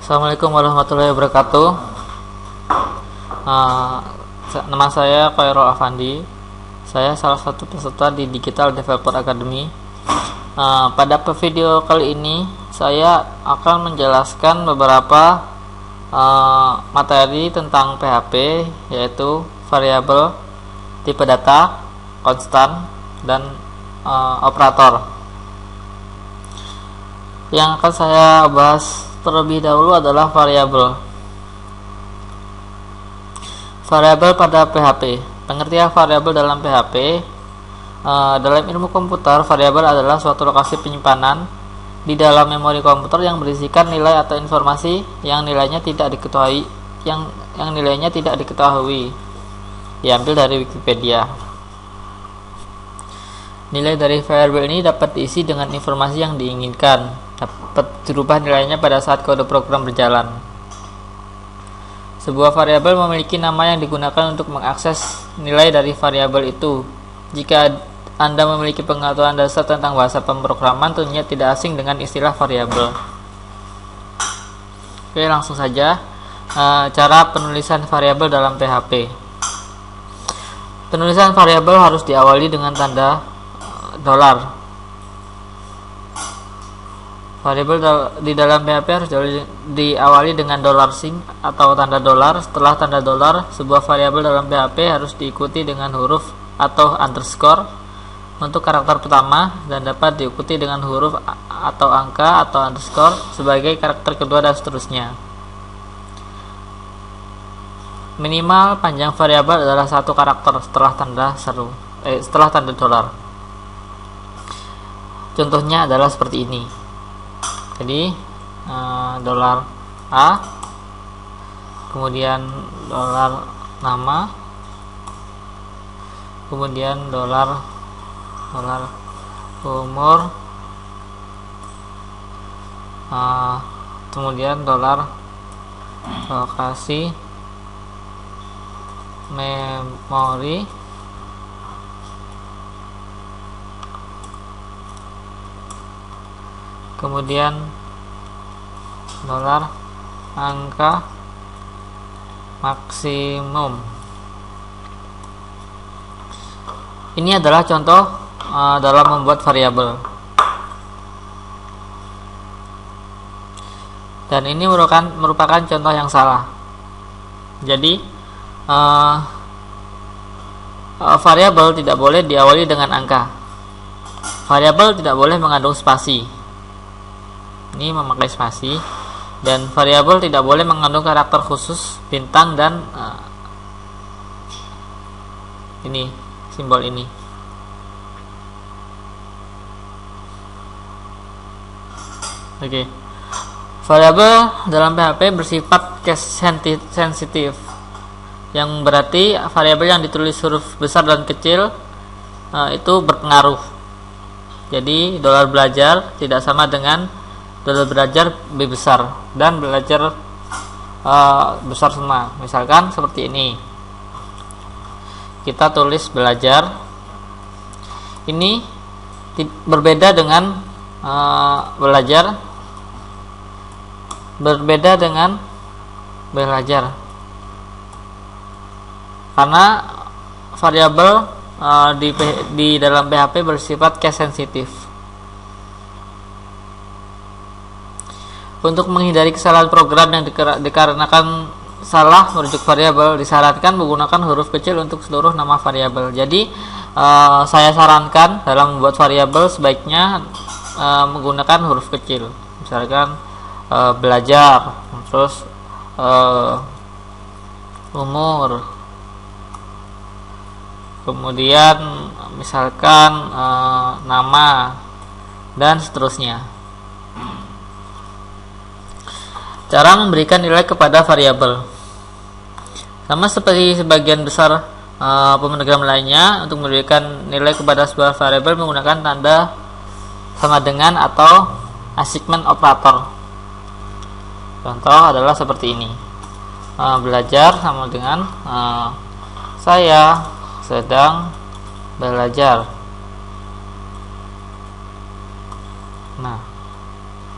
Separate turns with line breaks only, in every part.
Assalamualaikum warahmatullahi wabarakatuh. Nama saya Khairul Afandi. Saya salah satu peserta di Digital Developer Academy. Pada video kali ini saya akan menjelaskan beberapa materi tentang PHP, yaitu variabel, tipe data, konstan, dan operator. Yang akan saya bahas terlebih dahulu adalah variabel. Variabel pada PHP. Pengertian variabel dalam PHP. Dalam ilmu komputer, variabel adalah suatu lokasi penyimpanan di dalam memori komputer yang berisikan nilai atau informasi yang nilainya tidak diketahui, yang nilainya tidak diketahui. Diambil dari Wikipedia. Nilai dari variabel ini dapat diisi dengan informasi yang diinginkan, dapat dirubah nilainya pada saat kode program berjalan. Sebuah variabel memiliki nama yang digunakan untuk mengakses nilai dari variabel itu. Jika Anda memiliki pengetahuan dasar tentang bahasa pemrograman, tentunya tidak asing dengan istilah variabel. Oke, langsung saja. Cara penulisan variabel dalam PHP. Penulisan variabel harus diawali dengan tanda $. Variabel di dalam PHP harus diawali dengan $sign atau tanda $. Setelah tanda $, sebuah variabel dalam PHP harus diikuti dengan huruf atau underscore untuk karakter pertama dan dapat diikuti dengan huruf atau angka atau underscore sebagai karakter kedua dan seterusnya. Minimal panjang variabel adalah 1 karakter setelah tanda $. Contohnya adalah seperti ini. Jadi $A, kemudian $nama, kemudian $umur, kemudian $lokasi, memori, kemudian $angka maksimum. Ini adalah contoh dalam membuat variabel. Dan ini merupakan contoh yang salah. Jadi variabel tidak boleh diawali dengan angka. Variabel tidak boleh mengandung spasi. Ini memakai spasi, dan variabel tidak boleh mengandung karakter khusus, bintang, dan ini simbol ini. Oke. Variabel dalam PHP bersifat case sensitif, yang berarti variabel yang ditulis huruf besar dan kecil itu berpengaruh. Jadi $belajar tidak sama dengan belajar B besar dan belajar besar semua. Misalkan seperti ini, kita tulis belajar. Ini berbeda dengan belajar, berbeda dengan belajar, karena variabel di dalam PHP bersifat case sensitif. Untuk menghindari kesalahan program yang dikarenakan salah merujuk variabel, disarankan menggunakan huruf kecil untuk seluruh nama variabel. Jadi saya sarankan dalam membuat variabel sebaiknya menggunakan huruf kecil. Misalkan belajar, terus umur, kemudian misalkan nama, dan seterusnya. Cara memberikan nilai kepada variabel. Sama seperti sebagian besar pemrogram lainnya, untuk memberikan nilai kepada sebuah variabel menggunakan tanda sama dengan atau assignment operator. Contoh adalah seperti ini. Belajar sama dengan saya sedang belajar. Nah,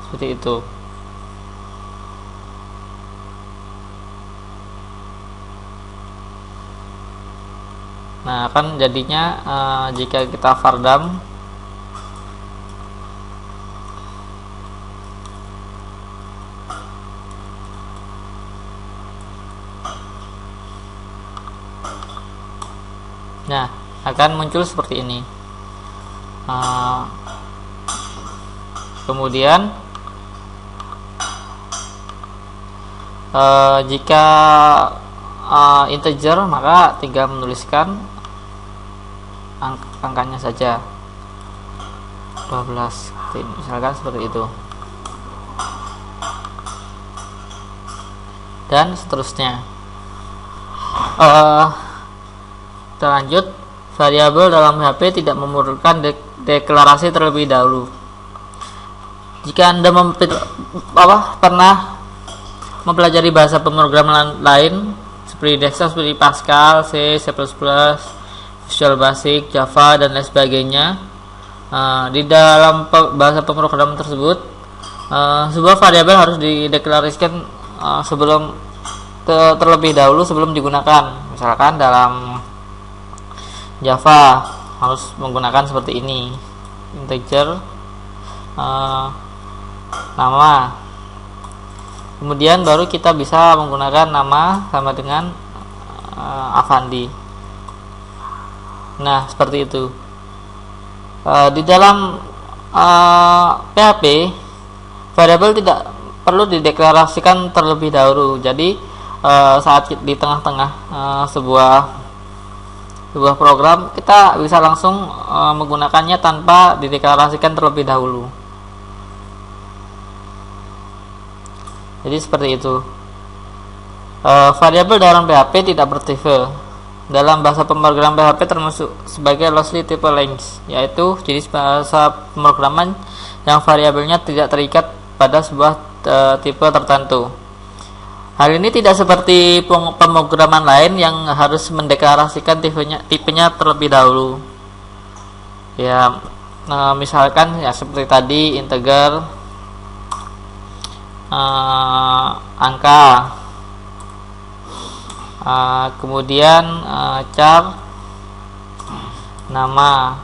seperti itu. Nah, kan jadinya jika kita fardam nah akan muncul seperti ini. Kemudian jika integer, maka tinggal menuliskan angkanya saja 12, misalkan seperti itu, dan seterusnya. Kita lanjut. Variabel dalam PHP tidak memerlukan deklarasi terlebih dahulu. Jika Anda pernah mempelajari bahasa pemrograman lain seperti desktop, seperti Pascal, C++, Visual Basic, Java, dan lain sebagainya, di dalam bahasa pemrograman tersebut sebuah variabel harus dideklarasikan sebelum terlebih dahulu sebelum digunakan. Misalkan dalam Java harus menggunakan seperti ini, integer nama, kemudian baru kita bisa menggunakan nama sama dengan Avandi. Nah, seperti itu. Di dalam PHP, variabel tidak perlu dideklarasikan terlebih dahulu. Jadi saat di tengah-tengah sebuah program, kita bisa langsung menggunakannya tanpa dideklarasikan terlebih dahulu. Jadi seperti itu. Variabel dalam PHP tidak bertipe. Dalam bahasa pemrograman PHP termasuk sebagai loosely type language, yaitu jenis bahasa pemrograman yang variabelnya tidak terikat pada sebuah tipe tertentu. Hal ini tidak seperti pemrograman lain yang harus mendeklarasikan tipenya terlebih dahulu. Ya, misalkan ya seperti tadi integer, angka, kemudian char, nama.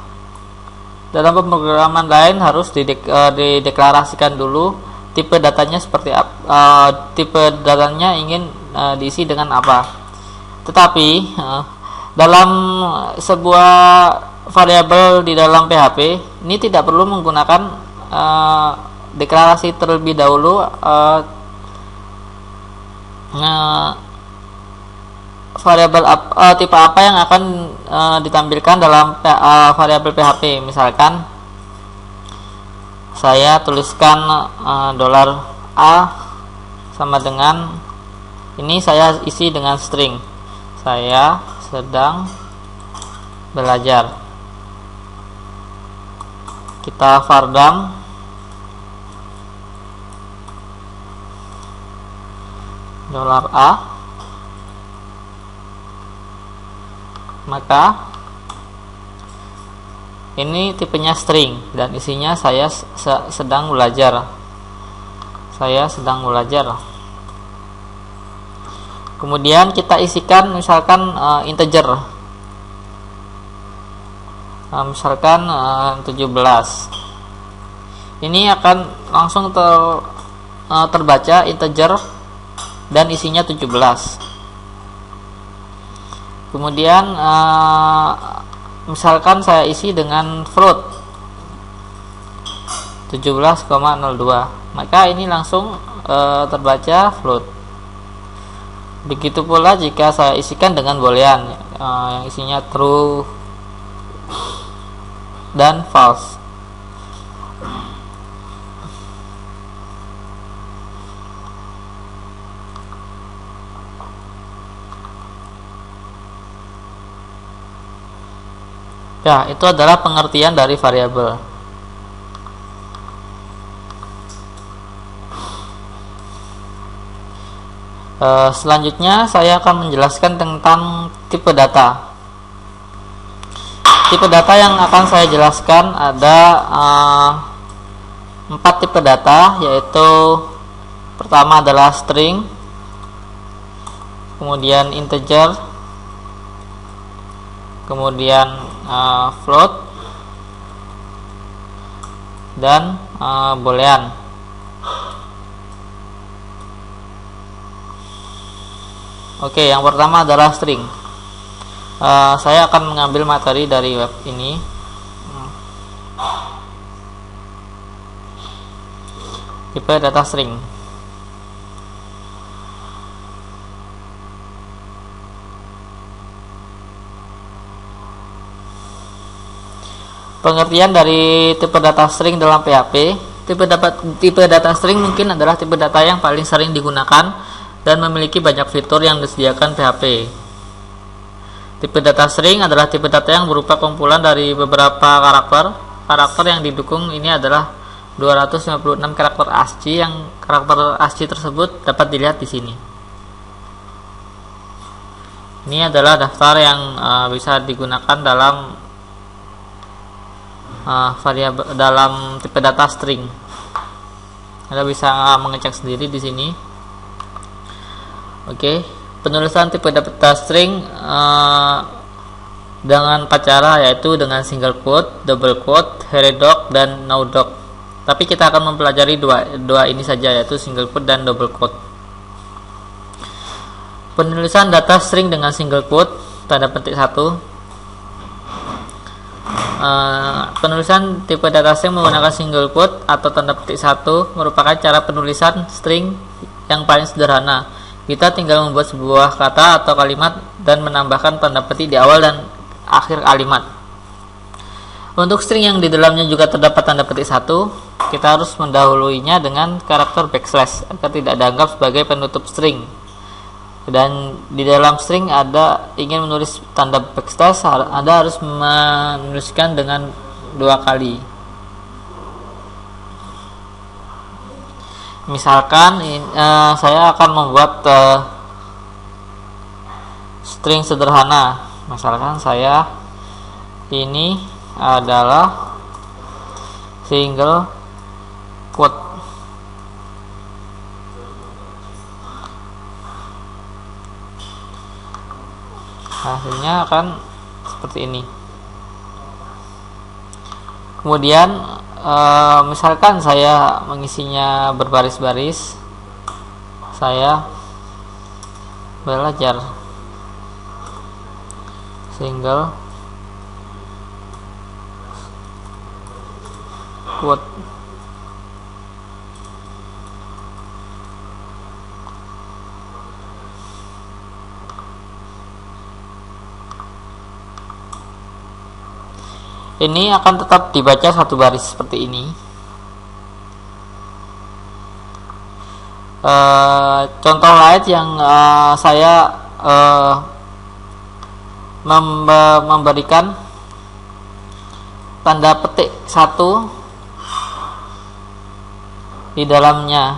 Dalam pemrograman lain harus dideklarasikan dulu tipe datanya seperti apa, tipe datanya ingin diisi dengan apa. Tetapi dalam sebuah variabel di dalam PHP ini tidak perlu menggunakan deklarasi terlebih dahulu variabel tipe apa yang akan ditampilkan dalam variabel PHP. Misalkan saya tuliskan $A sama dengan ini, saya isi dengan string, saya sedang belajar. Kita fardam $A, maka ini tipenya string dan isinya saya sedang belajar. Saya sedang belajar. Kemudian kita isikan misalkan integer. Misalkan 17. Ini akan langsung terbaca integer dan isinya 17. Kemudian misalkan saya isi dengan float 17,02, maka ini langsung terbaca float. Begitu pula jika saya isikan dengan boolean yang isinya true dan false. Ya, itu adalah pengertian dari variabel. Selanjutnya saya akan menjelaskan tentang tipe data. Tipe data yang akan saya jelaskan ada 4 tipe data, yaitu pertama adalah string, kemudian integer, kemudian float, dan boolean. Oke, yang pertama adalah string. Saya akan mengambil materi dari web ini. Tipe data string. Pengertian dari tipe data string dalam PHP. Tipe data string mungkin adalah tipe data yang paling sering digunakan dan memiliki banyak fitur yang disediakan PHP. Tipe data string adalah tipe data yang berupa kumpulan dari beberapa karakter. Karakter yang didukung ini adalah 256 karakter ASCII, yang karakter ASCII tersebut dapat dilihat di sini. Ini adalah daftar yang bisa digunakan dalam variabel dalam tipe data string. Anda bisa mengecek sendiri di sini. Oke, penulisan tipe data string dengan 4 cara, yaitu dengan single quote, double quote, hairdog, dan no dog. Tapi kita akan mempelajari dua ini saja, yaitu single quote dan double quote. Penulisan data string dengan single quote, tanda petik 1. Penulisan tipe data string menggunakan single quote atau tanda petik 1 merupakan cara penulisan string yang paling sederhana. Kita tinggal membuat sebuah kata atau kalimat dan menambahkan tanda petik di awal dan akhir kalimat. Untuk string yang di dalamnya juga terdapat tanda petik 1, kita harus mendahuluinya dengan karakter backslash agar tidak dianggap sebagai penutup string. Dan di dalam string Anda ingin menulis tanda backslash, Anda harus menuliskan dengan 2 kali. Misalkan saya akan membuat string sederhana. Misalkan saya ini adalah single quote. Hasilnya akan seperti ini. Kemudian misalkan saya mengisinya berbaris-baris, saya belajar single quote. Ini akan tetap dibaca satu baris seperti ini. Contoh lain yang saya memberikan tanda petik 1 di dalamnya.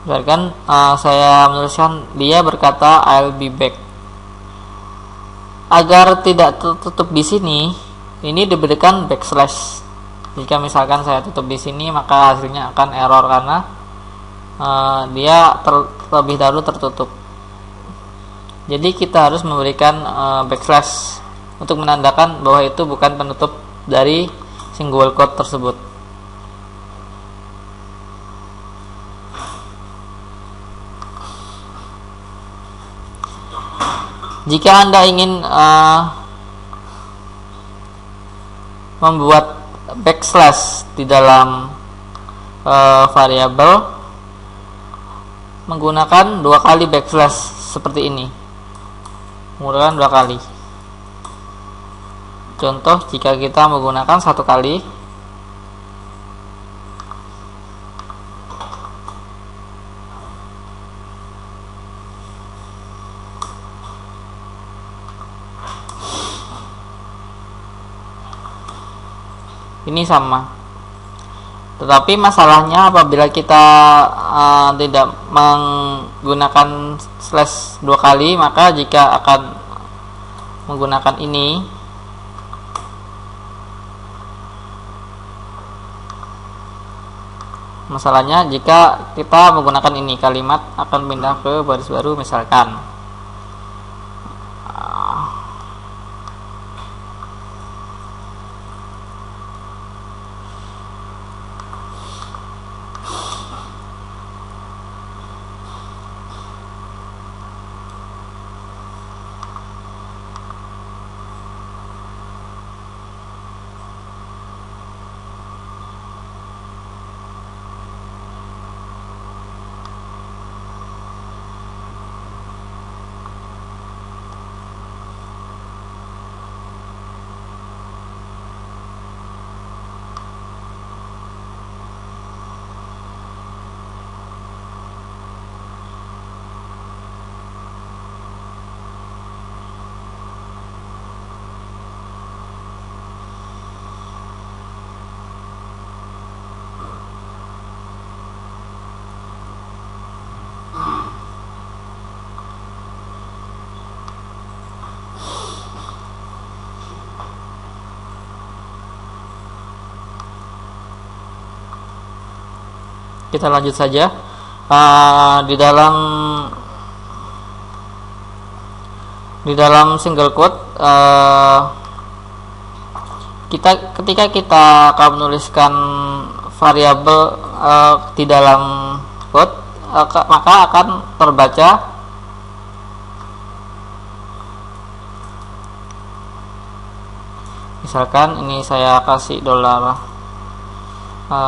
Misalkan saya menuliskan dia berkata I'll be back. Agar tidak tertutup di sini, ini diberikan backslash. Jika misalkan saya tutup di sini, maka hasilnya akan error karena dia terlebih dahulu tertutup. Jadi kita harus memberikan backslash untuk menandakan bahwa itu bukan penutup dari single quote tersebut. Jika Anda ingin membuat backslash di dalam variabel, menggunakan 2 kali backslash seperti ini. Menggunakan 2 kali. Contoh, jika kita menggunakan 1 kali, ini sama. Tetapi masalahnya apabila kita tidak menggunakan slash 2 kali, maka jika akan menggunakan ini, masalahnya jika kita menggunakan ini, kalimat akan pindah ke baris baru. Misalkan Kita lanjut saja. Di dalam single quote, ketika kita akan menuliskan variabel di dalam quote, maka akan terbaca misalkan ini saya kasih dolar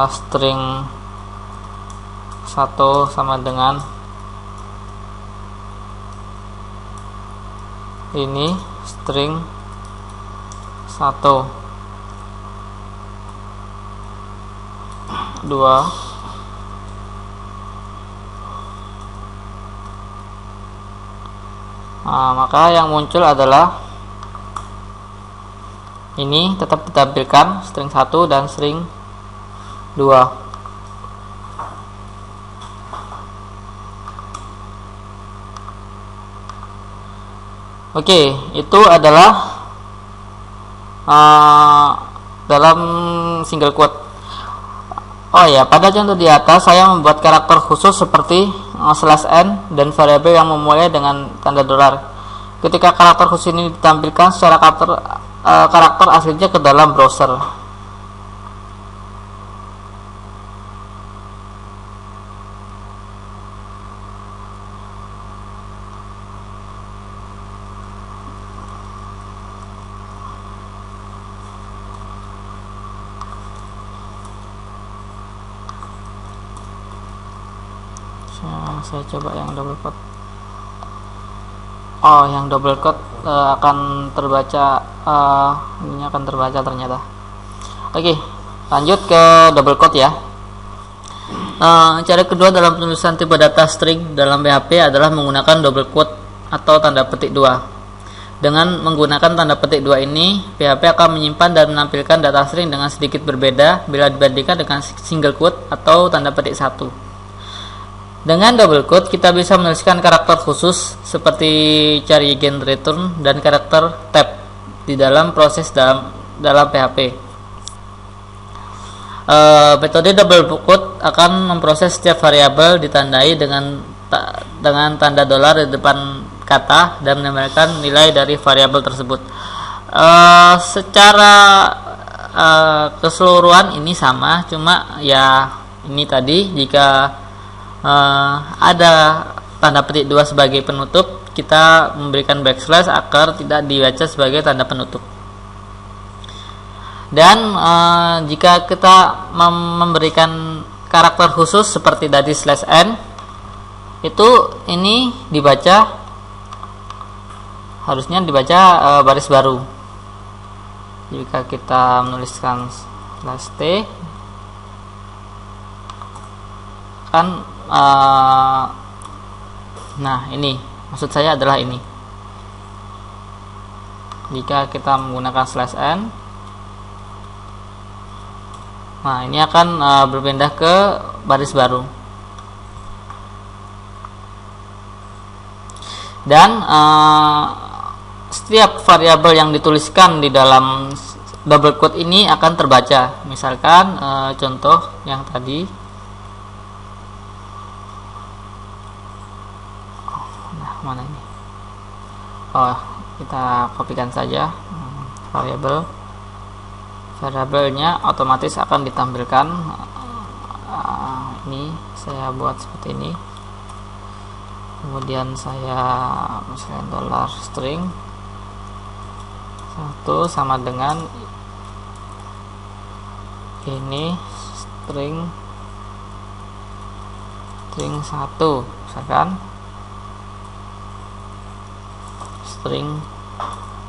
string 1 sama dengan ini string 1 2 maka yang muncul adalah ini tetap ditampilkan string 1 dan string 2. Oke, itu adalah dalam single quote. Oh ya, pada contoh di atas saya membuat karakter khusus seperti /n dan variabel yang memulai dengan tanda dolar. Ketika karakter khusus ini ditampilkan secara karakter aslinya ke dalam browser. Saya coba yang double quote. Oh, yang double quote akan terbaca, ini akan terbaca ternyata. Oke, lanjut ke double quote ya. Cara kedua dalam penulisan tipe data string dalam PHP adalah menggunakan double quote atau tanda petik 2. Dengan menggunakan tanda petik 2 ini, PHP akan menyimpan dan menampilkan data string dengan sedikit berbeda bila dibandingkan dengan single quote atau tanda petik 1. Dengan double quote kita bisa menuliskan karakter khusus seperti cari gen return dan karakter tab di dalam proses dalam PHP. Metode double quote akan memproses setiap variabel ditandai dengan tanda dolar di depan kata dan menambahkan nilai dari variabel tersebut. Secara keseluruhan ini sama, cuma ya ini tadi jika ada tanda petik 2 sebagai penutup, kita memberikan backslash agar tidak dibaca sebagai tanda penutup. Dan jika kita memberikan karakter khusus seperti tadi /n, itu ini harusnya dibaca baris baru. Jika kita menuliskan /t kan nah ini maksud saya adalah ini. Jika kita menggunakan /n, nah ini akan berpindah ke baris baru. Dan setiap variabel yang dituliskan di dalam double quote ini akan terbaca. Misalkan contoh yang tadi, mana ini? Oh, kita kopikan saja variabelnya otomatis akan ditampilkan. Ini saya buat seperti ini. Kemudian saya misalkan dolar string 1 sama dengan ini string 1 misalkan string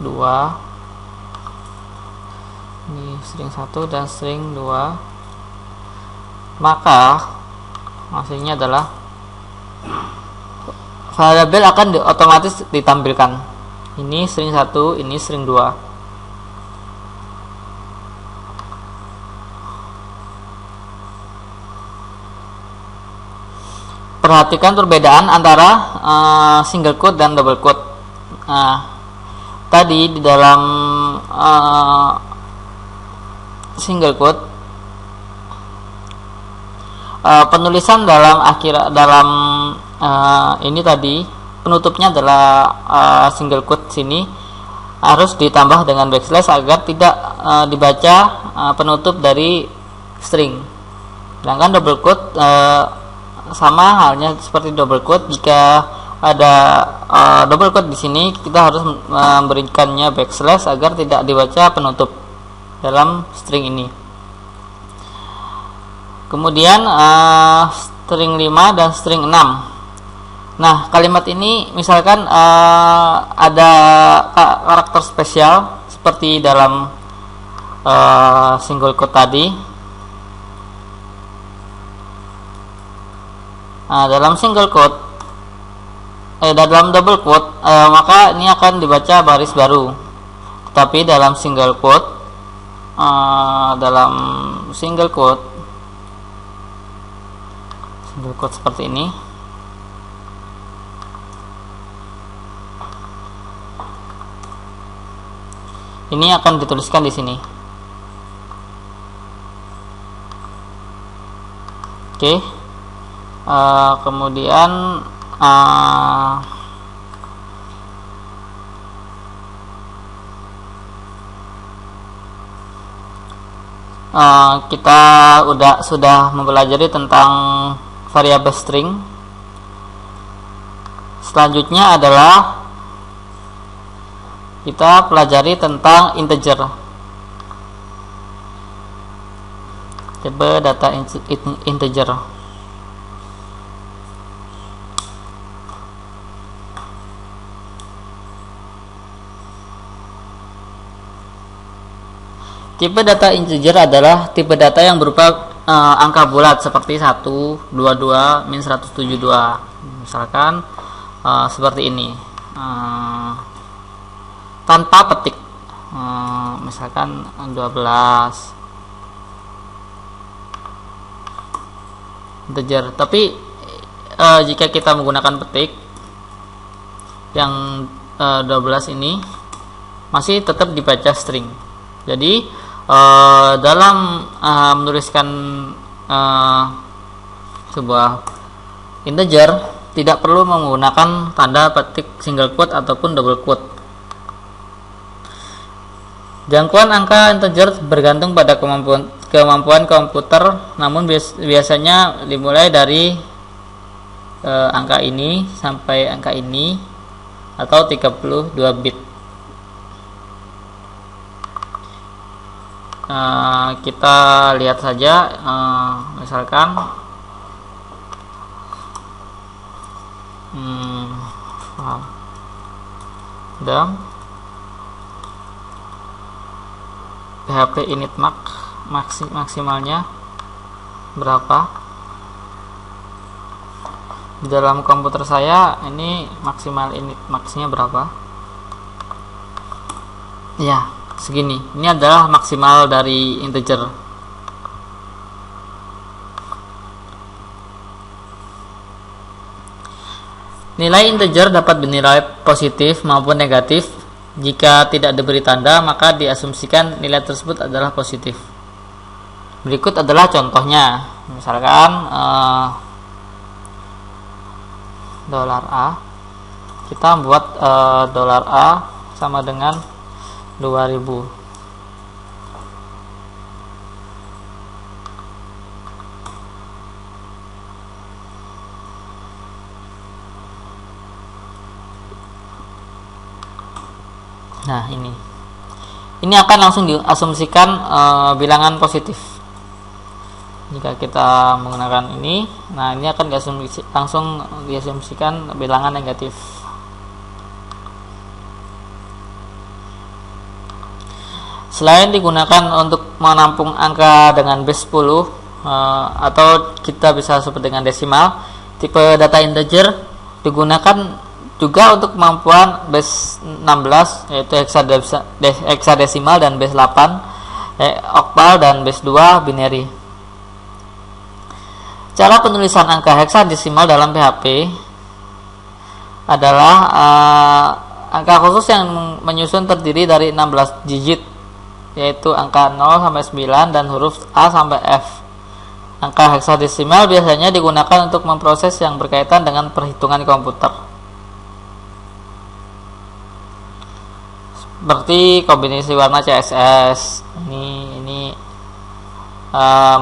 2, ini string 1 dan string 2, maka hasilnya adalah variabel akan otomatis ditampilkan. Ini string 1, ini string 2. Perhatikan perbedaan antara single quote dan double quote. Tadi di dalam single quote penulisan dalam ini tadi penutupnya adalah single quote sini harus ditambah dengan backslash agar tidak dibaca penutup dari string. Sedangkan double quote sama halnya seperti double quote, jika ada double quote di sini kita harus memberikannya backslash agar tidak dibaca penutup dalam string ini. Kemudian string 5 dan string 6. Nah, kalimat ini misalkan ada karakter spesial seperti dalam single quote tadi. Nah, dalam single quote dalam double quote maka ini akan dibaca baris baru. Tetapi dalam single quote seperti ini, ini akan dituliskan di sini. Oke. Kemudian kita sudah mempelajari tentang variabel string. Selanjutnya adalah kita pelajari tentang integer. Tipe data integer. Tipe data integer adalah tipe data yang berupa angka bulat seperti 1, 22, min 172. Misalkan seperti ini. Tanpa petik, misalkan 12 integer. Tapi jika kita menggunakan petik yang 12 ini masih tetap dibaca string. Jadi dalam menuliskan sebuah integer tidak perlu menggunakan tanda petik single quote ataupun double quote. Jangkauan angka integer bergantung pada kemampuan komputer, namun biasanya dimulai dari angka ini sampai angka ini atau 32 bit. Kita lihat saja, misalkan PHP init maksimalnya berapa. Di dalam komputer saya ini maksimal init maxnya berapa ya, segini. Ini adalah maksimal dari integer. Nilai integer dapat bernilai positif maupun negatif. Jika tidak diberi tanda, maka diasumsikan nilai tersebut adalah positif. Berikut adalah contohnya. Misalkan $A, kita buat $A sama dengan 2000. Nah, ini akan langsung diasumsikan bilangan positif. Jika kita menggunakan ini, nah ini akan langsung diasumsikan bilangan negatif. Selain digunakan untuk menampung angka dengan base 10 atau kita bisa sebut dengan desimal, tipe data integer digunakan juga untuk kemampuan base 16 yaitu hexadesimal dan base 8 oktal dan base 2 binary. Cara penulisan angka hexadesimal dalam PHP adalah angka khusus yang menyusun terdiri dari 16 digit, yaitu angka 0 sampai 9 dan huruf A sampai F. Angka heksadesimal biasanya digunakan untuk memproses yang berkaitan dengan perhitungan komputer, seperti kombinasi warna CSS. Ini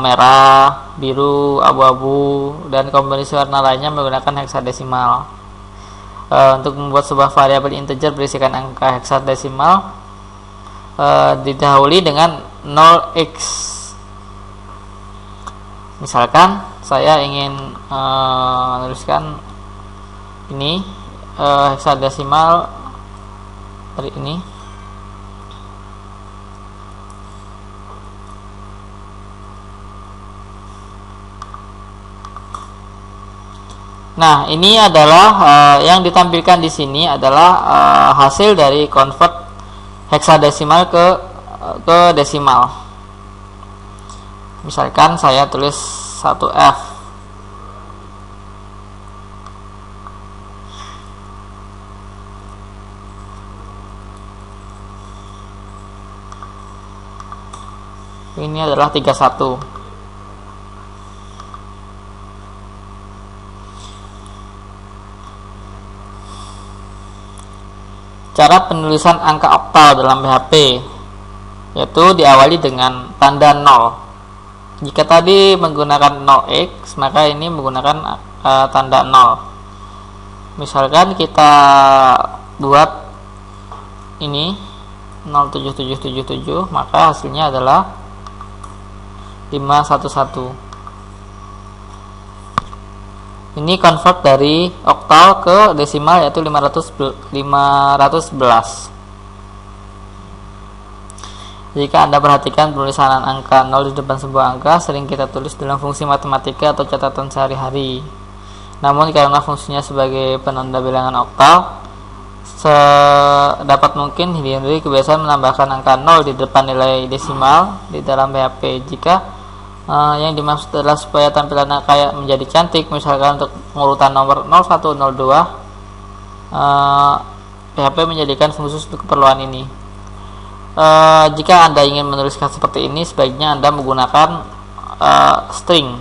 merah, biru, abu-abu, dan kombinasi warna lainnya menggunakan heksadesimal. Untuk membuat sebuah variabel integer berisikan angka heksadesimal didahului dengan 0x. Misalkan saya ingin menuliskan ini heksadesimal dari ini. Nah, ini adalah yang ditampilkan di sini adalah hasil dari convert heksadesimal ke desimal. Misalkan saya tulis 1F. Ini adalah 31. Cara penulisan angka oktal dalam PHP yaitu diawali dengan tanda 0. Jika tadi menggunakan 0x, maka ini menggunakan tanda 0. Misalkan kita buat ini 07777, maka hasilnya adalah 511. Ini convert dari oktal ke desimal yaitu 511. Jika Anda perhatikan penulisan angka 0 di depan sebuah angka sering kita tulis dalam fungsi matematika atau catatan sehari-hari. Namun karena fungsinya sebagai penanda bilangan oktal, sedapat mungkin hindari kebiasaan menambahkan angka 0 di depan nilai desimal di dalam PHP. Jika yang dimaksud adalah supaya tampilan angka menjadi cantik, misalkan untuk pengurutan nomor 01, 02, PHP menjadikan khusus untuk keperluan ini. Jika Anda ingin menuliskan seperti ini, sebaiknya Anda menggunakan string.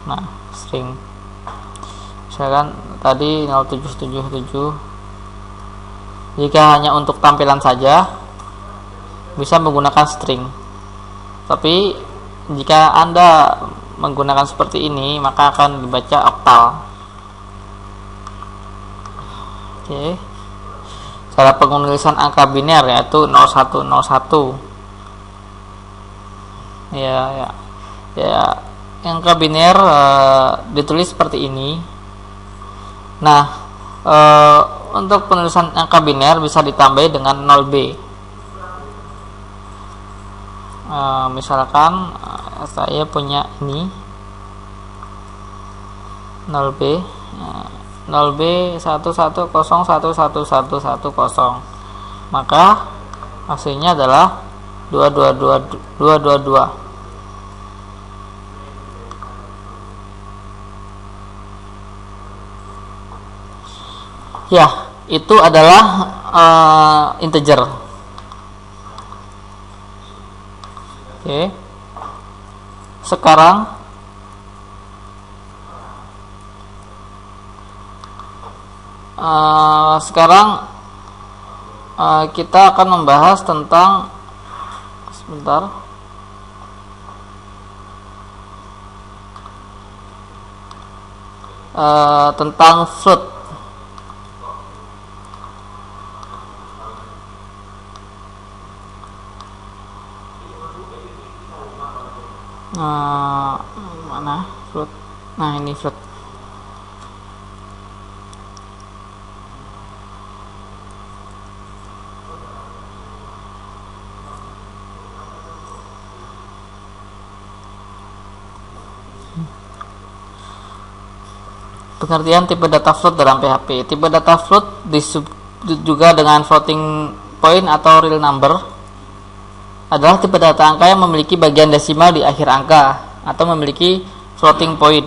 Nah, string. Misalkan tadi 0777. Jika hanya untuk tampilan saja, bisa menggunakan string. Tapi jika Anda menggunakan seperti ini, maka akan dibaca oktal. Oke. Cara penulisan angka biner yaitu 0101. Ya, angka biner ditulis seperti ini. Nah, untuk penulisan angka biner bisa ditambahi dengan 0b. Misalkan saya punya ini 0b. 0B 110111110, maka hasilnya adalah 222. Ya, itu adalah integer. Oke. Sekarang kita akan membahas tentang tentang float. Mana float? Nah, ini float. Pengertian tipe data float dalam PHP. Tipe data float disebut juga dengan floating point atau real number, adalah tipe data angka yang memiliki bagian desimal di akhir angka atau memiliki floating point.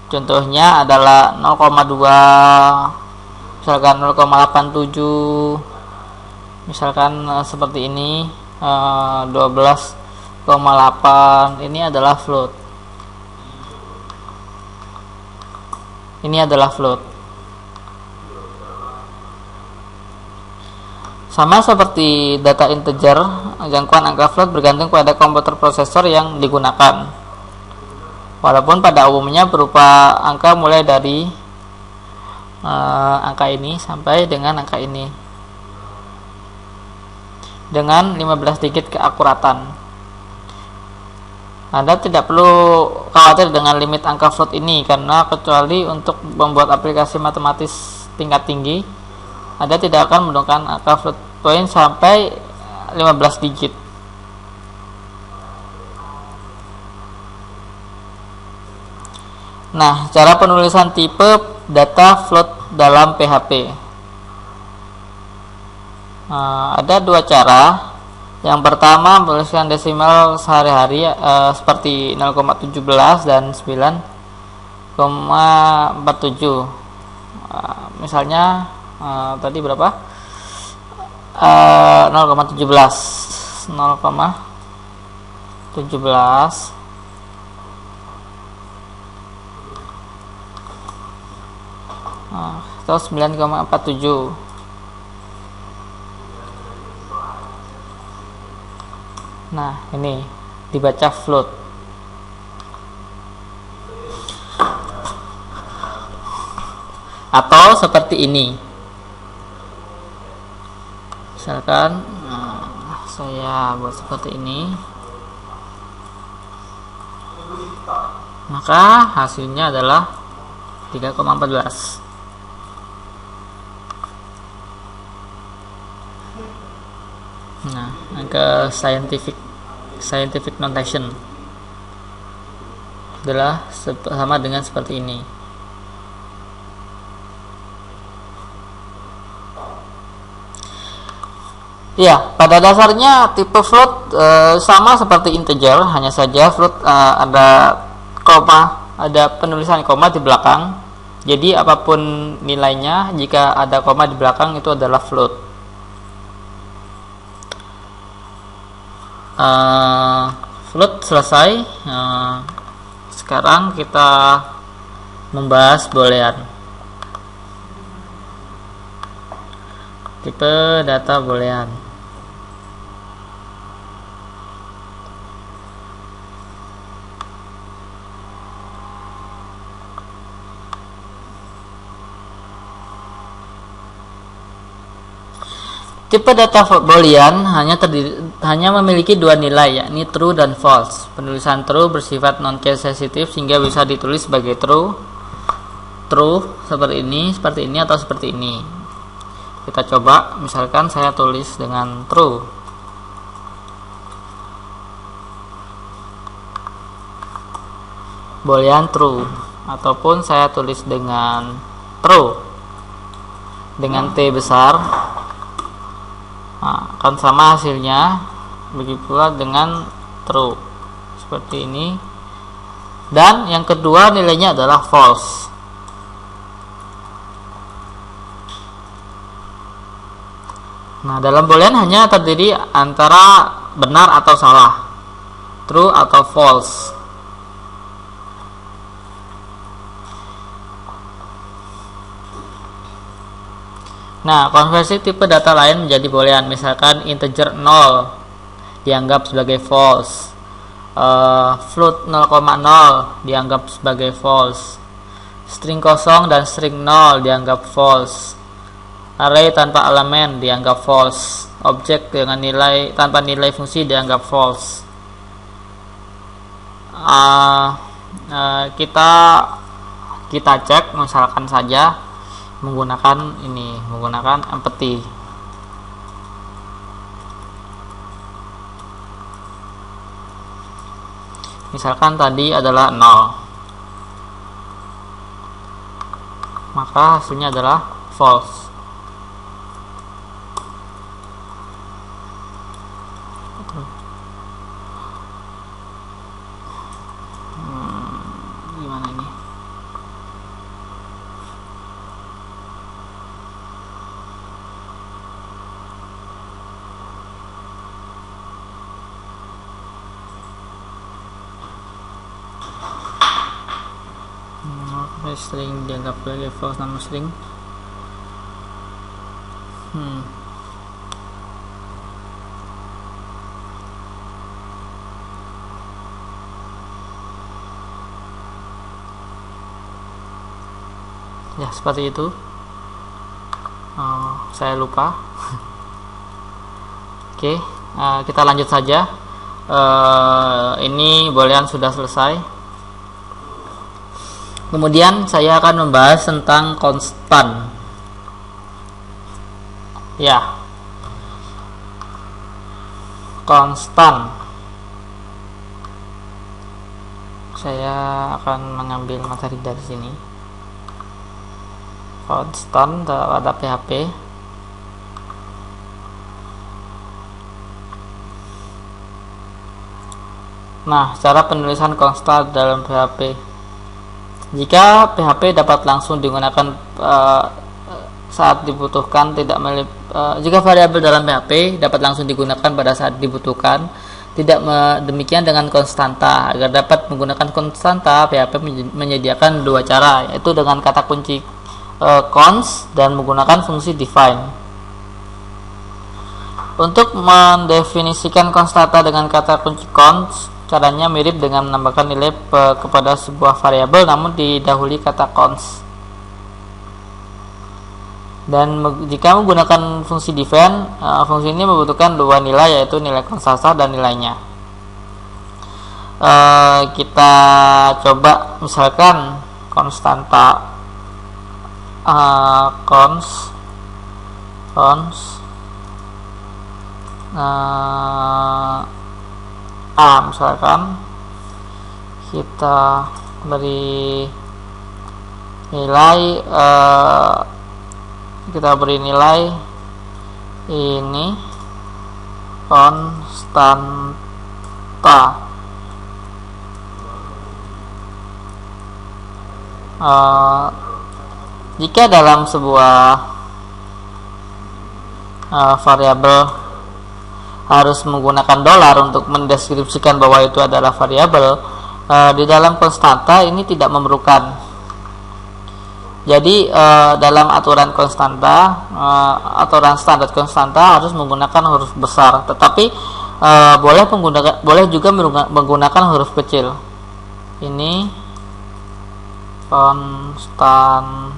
Contohnya adalah 0,2, misalkan 0,87, misalkan seperti ini, 12 8 ini adalah float. Ini adalah float. Sama seperti data integer, jangkauan angka float bergantung pada komputer prosesor yang digunakan. Walaupun pada umumnya berupa angka mulai dari angka ini sampai dengan angka ini dengan 15 digit keakuratan. Anda tidak perlu khawatir dengan limit angka float ini, karena kecuali untuk membuat aplikasi matematis tingkat tinggi, Anda tidak akan menggunakan angka float point sampai 15 digit. Nah, cara penulisan tipe data float dalam PHP. Ada dua cara. Yang pertama, menuliskan desimal sehari-hari seperti 0,17 dan 9,47. Misalnya tadi berapa? 0,17 atau 9,47. Nah, ini dibaca float. Atau seperti ini. Misalkan saya buat seperti ini, maka hasilnya adalah 3,14. Nah, ke scientific notation adalah sama dengan seperti ini. Ya, pada dasarnya tipe float sama seperti integer, hanya saja float ada koma, ada penulisan koma di belakang. Jadi apapun nilainya, jika ada koma di belakang itu adalah float. Float selesai. Sekarang kita membahas boolean. Tipe data boolean. Tipe data boolean hanya memiliki dua nilai, yakni true dan false. Penulisan true bersifat non-case sensitive sehingga bisa ditulis sebagai true seperti ini atau seperti ini. Kita coba, misalkan saya tulis dengan true. Boolean true, ataupun saya tulis dengan true dengan T besar. Nah, akan sama hasilnya. Begitu pula dengan true seperti ini. Dan yang kedua nilainya adalah false. Nah, dalam boolean hanya terdiri antara benar atau salah, true atau false. Nah, konversi tipe data lain menjadi boolean, misalkan integer 0 dianggap sebagai false, float 0,0 dianggap sebagai false, string kosong dan string 0 dianggap false, array tanpa elemen dianggap false, objek dengan nilai tanpa nilai fungsi dianggap false. Kita cek misalkan saja menggunakan empty. Misalkan tadi adalah 0, maka hasilnya adalah false. Gimana ini? string dianggap sebagai false nama string. Ya, seperti itu. Saya lupa. Oke, kita lanjut saja. Ini boolean sudah selesai. Kemudian saya akan membahas tentang konstan. Ya, konstan. Saya akan mengambil materi dari sini. Konstan pada PHP. Nah, cara penulisan konstan dalam PHP. Jika PHP dapat langsung digunakan saat dibutuhkan, jika variabel dalam PHP dapat langsung digunakan pada saat dibutuhkan, tidak demikian dengan konstanta. Agar dapat menggunakan konstanta, PHP menyediakan dua cara, yaitu dengan kata kunci const dan menggunakan fungsi define. Untuk mendefinisikan konstanta dengan kata kunci const, caranya mirip dengan menambahkan nilai kepada sebuah variabel namun didahului kata const. Dan jika menggunakan fungsi define, fungsi ini membutuhkan dua nilai, yaitu nilai konstanta dan nilainya. Kita coba misalkan konstanta const misalkan kita beri nilai ini konstanta. Jika dalam sebuah variabel harus menggunakan dolar untuk mendeskripsikan bahwa itu adalah variabel, di dalam konstanta ini tidak memerlukan. Juga dalam aturan konstanta, aturan standar konstanta harus menggunakan huruf besar, tetapi boleh juga menggunakan huruf kecil. Ini konstanta.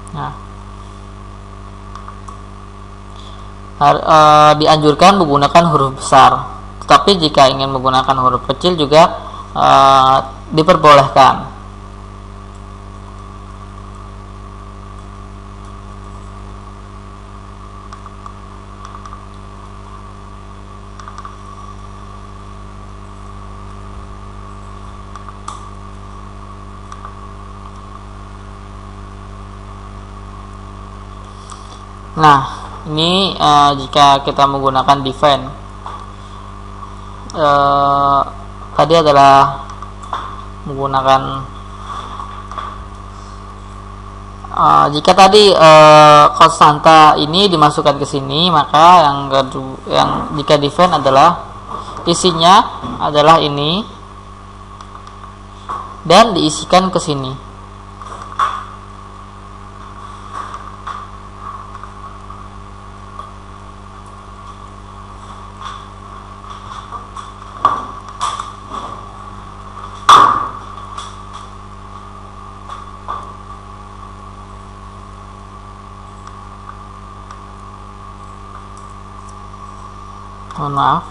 Nah, dianjurkan menggunakan huruf besar, tetapi jika ingin menggunakan huruf kecil juga diperbolehkan. Nah, ini jika kita menggunakan define, tadi adalah menggunakan jika tadi konstanta ini dimasukkan ke sini, maka jika define adalah isinya adalah ini dan diisikan ke sini. Mohon maaf,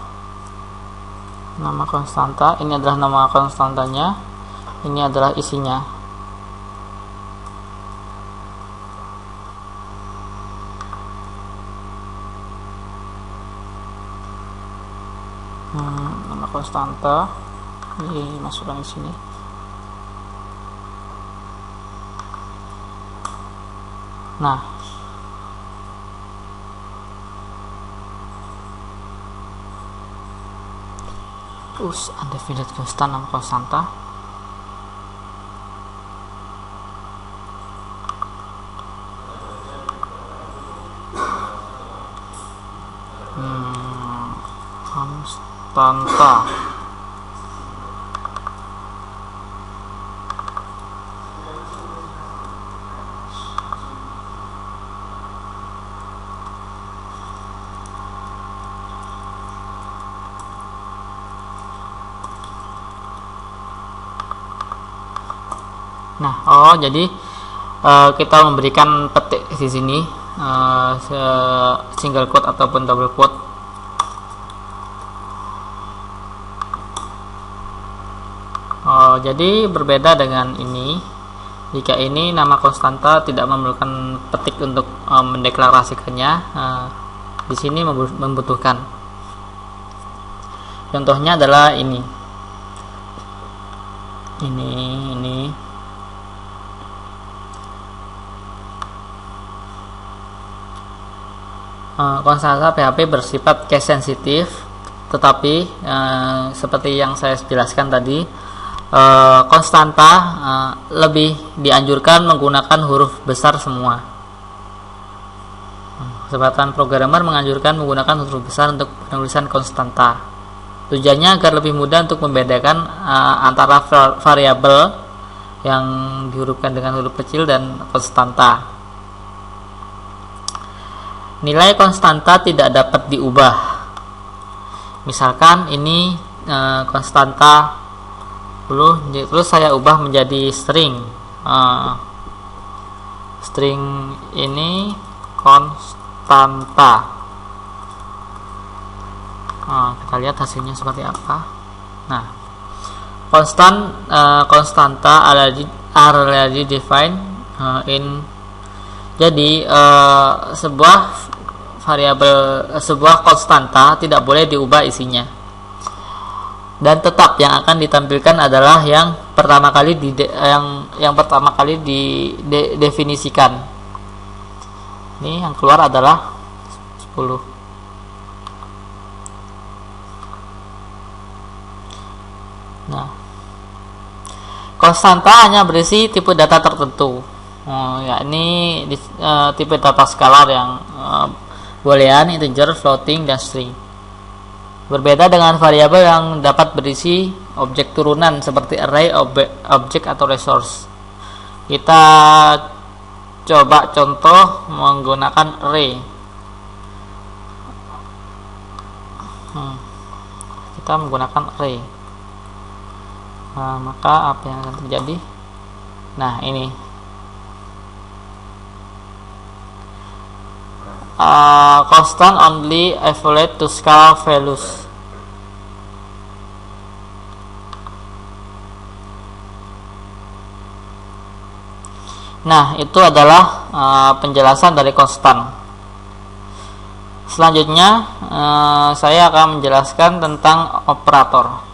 nama konstanta ini adalah nama konstantanya, ini adalah isinya. Nama konstanta dimasukkan di sini. Nah, undefined constant, nama konstanta. konstanta. Nah, jadi kita memberikan petik di sini single quote ataupun double quote. Jadi berbeda dengan ini. Jika ini nama konstanta tidak memerlukan petik untuk mendeklarasikannya, di sini membutuhkan. Contohnya adalah ini. Konstanta PHP bersifat case sensitif, tetapi seperti yang saya jelaskan tadi, konstanta lebih dianjurkan menggunakan huruf besar semua. Kesempatan programmer menganjurkan menggunakan huruf besar untuk penulisan konstanta. Tujuannya agar lebih mudah untuk membedakan antara variabel yang dihurufkan dengan huruf kecil dan konstanta. Nilai konstanta tidak dapat diubah. Misalkan ini konstanta 10, terus saya ubah menjadi string. String ini konstanta. Kita lihat hasilnya seperti apa. Nah, konstanta already defined in. Jadi sebuah konstanta tidak boleh diubah isinya, dan tetap yang akan ditampilkan adalah yang pertama kali didefinisikan. Ini yang keluar adalah 10. Nah, konstanta hanya berisi tipe data tertentu. Ini tipe data skalar yang boolean, integer, floating, dan string. Berbeda dengan variabel yang dapat berisi objek turunan seperti array, objek, atau resource. Kita coba contoh menggunakan array. Kita menggunakan array. Maka apa yang akan terjadi? Nah, ini constant only evaluate to scalar values. Nah, itu adalah penjelasan dari konstan. Selanjutnya saya akan menjelaskan tentang operator.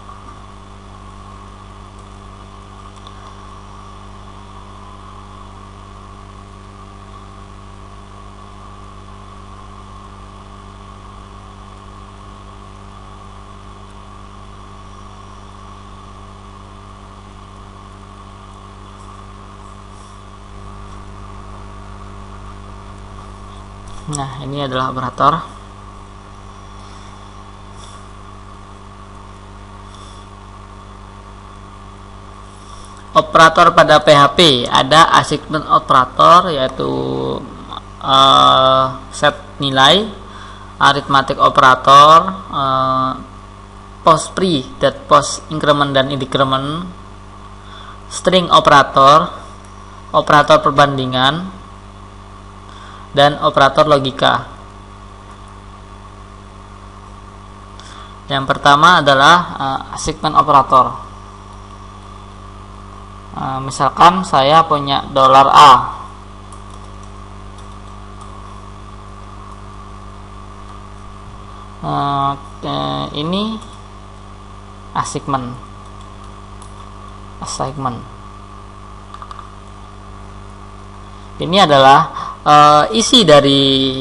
Nah, ini adalah operator. Operator pada PHP ada assignment operator, yaitu set nilai, arithmetic operator, post pre, dat post increment dan decrement, string operator, operator perbandingan, dan operator logika. Yang pertama adalah assignment operator. Misalkan saya punya $A. Ini assignment. Ini adalah isi dari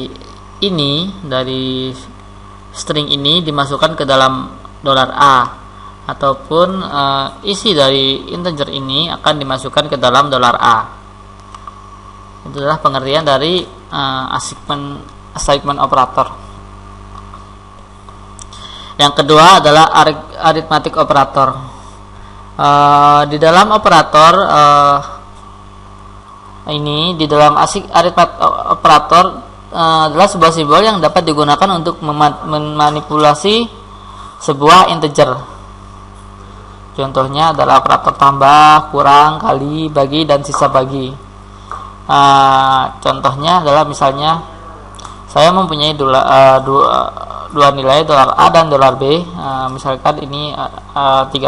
string ini dimasukkan ke dalam $A, ataupun isi dari integer ini akan dimasukkan ke dalam $A. Itu adalah pengertian dari assignment operator. Yang kedua adalah arithmetic operator. Di dalam operator di dalam arithmetic operator adalah sebuah simbol yang dapat digunakan untuk memanipulasi sebuah integer. Contohnya adalah operator tambah, kurang, kali, bagi, dan sisa bagi. Contohnya adalah misalnya saya mempunyai dua nilai, dolar A dan dolar B. Misalkan ini 30.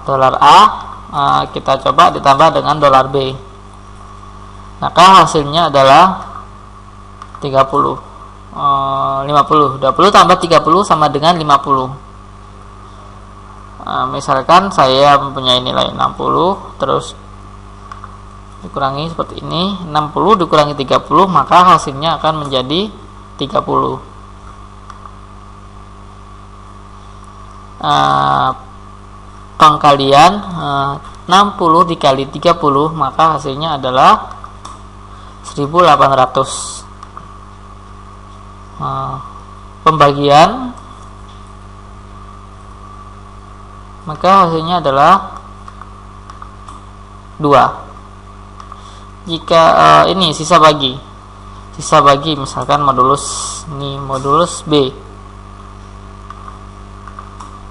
Dolar A kita coba ditambah dengan dolar B, maka hasilnya adalah 30. 50. 20 tambah 30 sama dengan 50. Misalkan saya mempunyai nilai 60, terus dikurangi seperti ini, 60 dikurangi 30, maka hasilnya akan menjadi 30. Pengkalian 60 dikali 30, maka hasilnya adalah 1800. Pembagian, maka hasilnya adalah 2. Jika ini sisa bagi misalkan modulus B,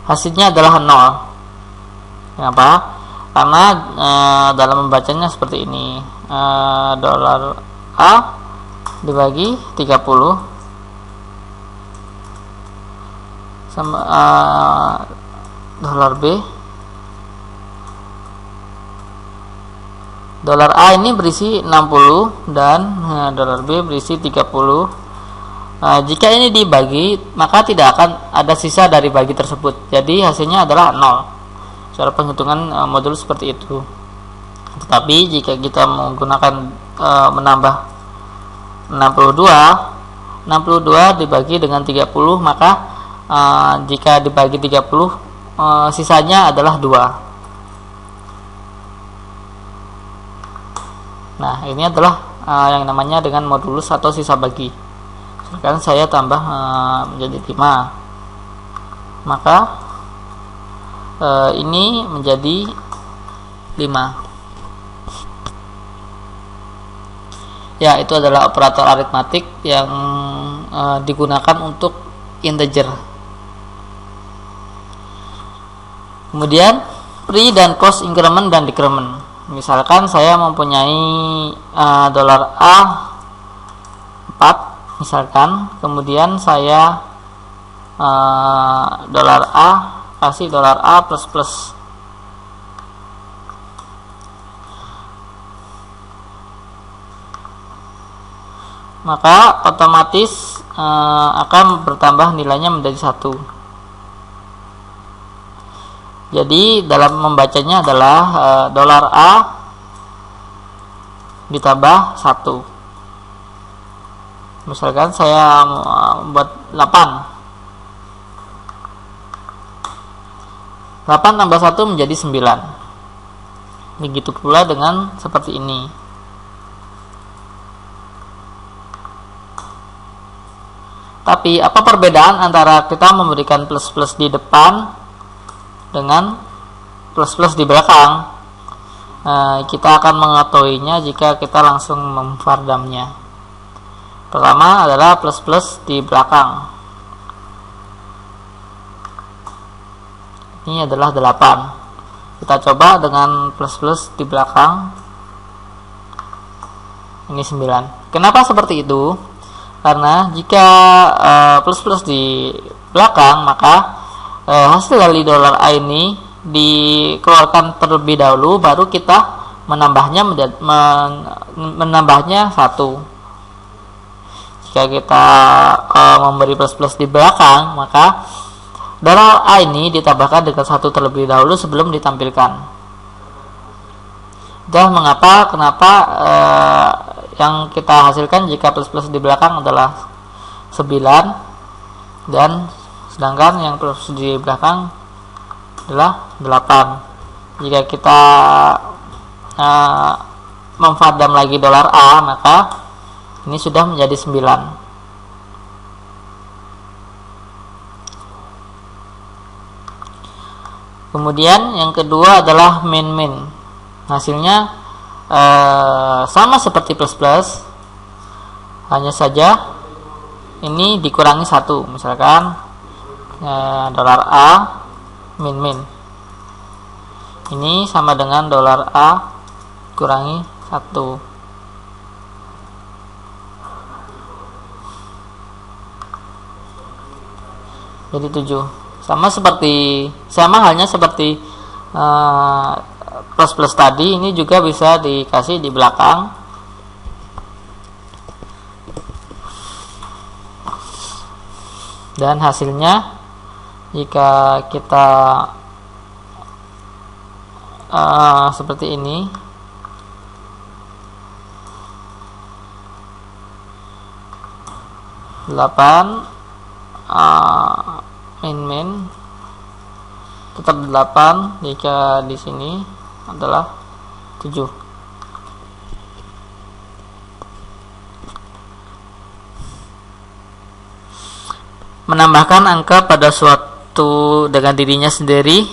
hasilnya adalah 0. Kenapa? Karena dalam membacanya seperti ini, dolar A dibagi 30 sama dolar B. Dolar A ini berisi 60 dan dolar B berisi 30. Jika ini dibagi, maka tidak akan ada sisa dari bagi tersebut. Jadi hasilnya adalah 0. Cara penghitungan modul seperti itu. Tetapi jika kita menggunakan menambah 62 dibagi dengan 30, maka jika dibagi 30, sisanya adalah 2. Nah, ini adalah yang namanya dengan modulus atau sisa bagi. Sekarang saya tambah menjadi 5, maka ini menjadi 5. Ya, itu adalah operator aritmatik yang digunakan untuk integer. Kemudian pre dan post increment dan decrement. Misalkan saya mempunyai dolar A 4 misalkan, kemudian saya dolar A kasih dolar A plus, maka otomatis akan bertambah nilainya menjadi 1. Jadi dalam membacanya adalah dolar A ditambah 1. Misalkan saya membuat 8 tambah 1 menjadi 9. Begitu pula dengan seperti ini. Tapi apa perbedaan antara kita memberikan plus-plus di depan dengan plus-plus di belakang? Kita akan mengetahuinya jika kita langsung memfardamnya. Pertama adalah plus-plus di belakang. Ini adalah 8. Kita coba dengan plus-plus di belakang. Ini 9. Kenapa seperti itu? Karena jika plus-plus di belakang, maka hasil dari dolar A ini dikeluarkan terlebih dahulu, baru kita menambahnya 1. Jika kita memberi plus-plus di belakang, maka dolar A ini ditambahkan dengan 1 terlebih dahulu sebelum ditampilkan. Dan kenapa yang kita hasilkan jika plus-plus di belakang adalah 9, dan sedangkan yang plus di belakang adalah 8. Jika kita memfardam lagi dolar A, maka ini sudah menjadi 9. Kemudian yang kedua adalah min. Hasilnya sama seperti plus, hanya saja ini dikurangi 1. Misalkan dolar A min. Ini sama dengan dolar A kurangi 1. Jadi 7. Sama halnya seperti plus tadi, ini juga bisa dikasih di belakang. Dan hasilnya jika kita seperti ini, min tetap 8, jika di sini adalah 7. Menambahkan angka pada suatu dengan dirinya sendiri,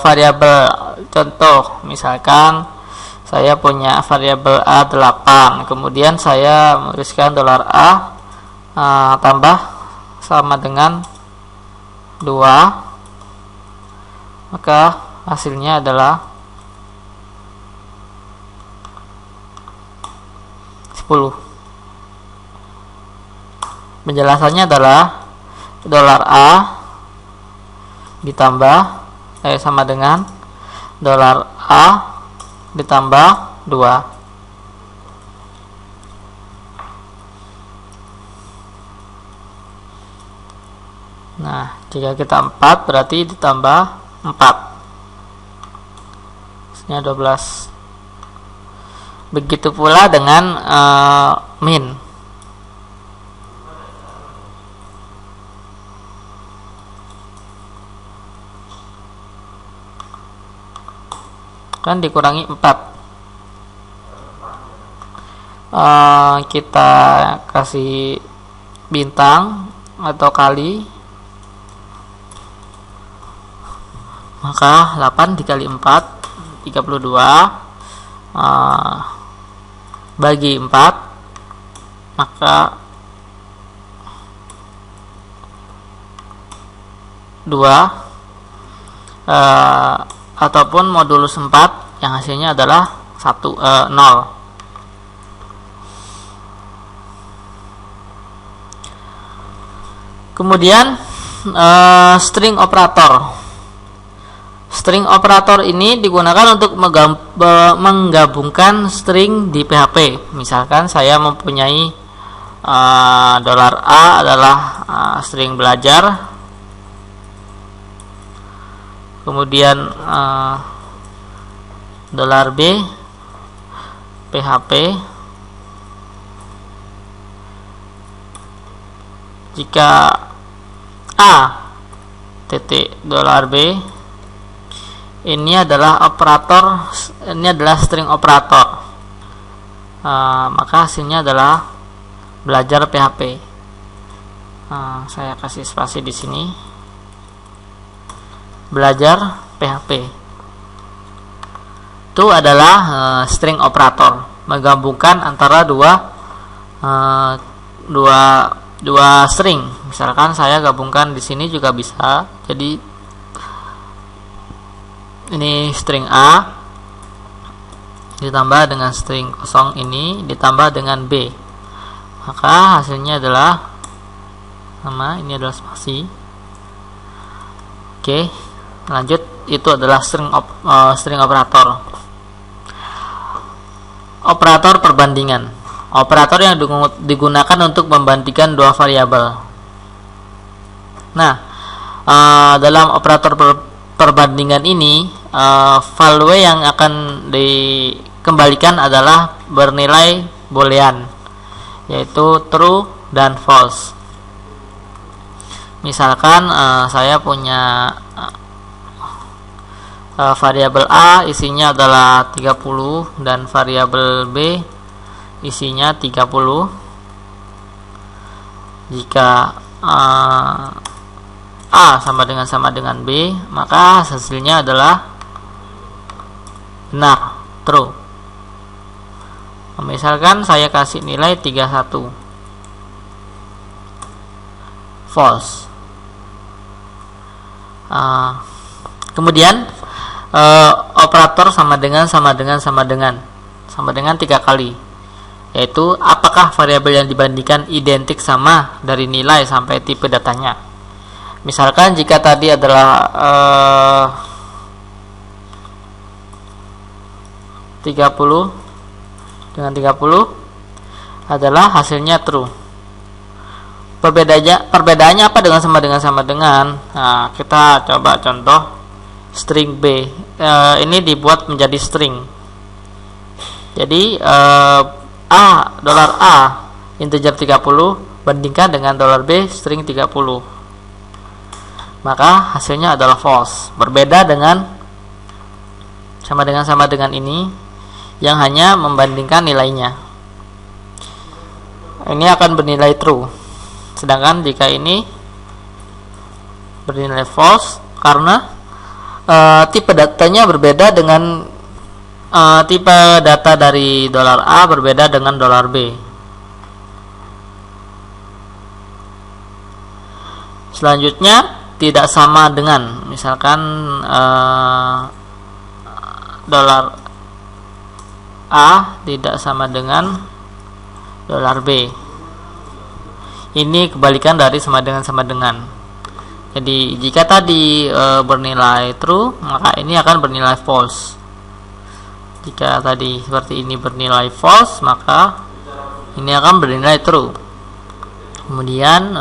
variabel. Contoh, misalkan saya punya variabel A 8, kemudian saya menuliskan dolar A tambah sama dengan 2, maka hasilnya adalah 10. Penjelasannya adalah dolar A ditambah sama dengan dolar A ditambah 2. Nah, jika kita 4 berarti ditambah 4, hasilnya 12. Begitu pula dengan min. Kan dikurangi 4. Kita kasih bintang atau kali, maka 8 dikali 4 32, bagi 4, maka 2, ataupun modulus 4 yang hasilnya adalah 0. Kemudian string operator. String operator ini digunakan untuk menggabungkan string di PHP. Misalkan saya mempunyai dolar A adalah string belajar, kemudian dolar B PHP. Jika A titik dolar B ini adalah operator, ini adalah string operator, maka hasilnya adalah belajar PHP. Saya kasih spasi di sini, belajar PHP itu adalah string operator, menggabungkan antara dua string. Misalkan saya gabungkan di sini juga bisa. Jadi ini string A ditambah dengan string kosong ini ditambah dengan B, maka hasilnya adalah sama, ini adalah spasi. Oke, lanjut. Itu adalah string operator. Operator perbandingan, operator yang digunakan untuk membandingkan dua variabel. Nah, dalam operator perbandingan ini, value yang akan dikembalikan adalah bernilai boolean, yaitu true dan false. Misalkan saya punya variabel A isinya adalah 30 dan variabel B isinya 30. Jika A sama dengan B, maka hasilnya adalah benar, true. Misalkan saya kasih nilai 31, false. Kemudian operator sama dengan 3 kali, yaitu apakah variabel yang dibandingkan identik sama dari nilai sampai tipe datanya. Misalkan jika tadi adalah 30 dengan 30 adalah hasilnya true. Perbedaannya apa dengan sama dengan? Nah, kita coba contoh string B. Ini dibuat menjadi string. Jadi $A integer 30 bandingkan dengan $B string 30. Maka hasilnya adalah false. Berbeda dengan sama dengan ini yang hanya membandingkan nilainya. Ini akan bernilai true. Sedangkan jika ini bernilai false karena tipe datanya berbeda dengan tipe data dari $A berbeda dengan $B. Selanjutnya tidak sama dengan, misalkan $A tidak sama dengan $B. Ini kebalikan dari sama dengan. Jadi jika tadi bernilai true, maka ini akan bernilai false. Jika tadi seperti ini bernilai false, maka ini akan bernilai true. Kemudian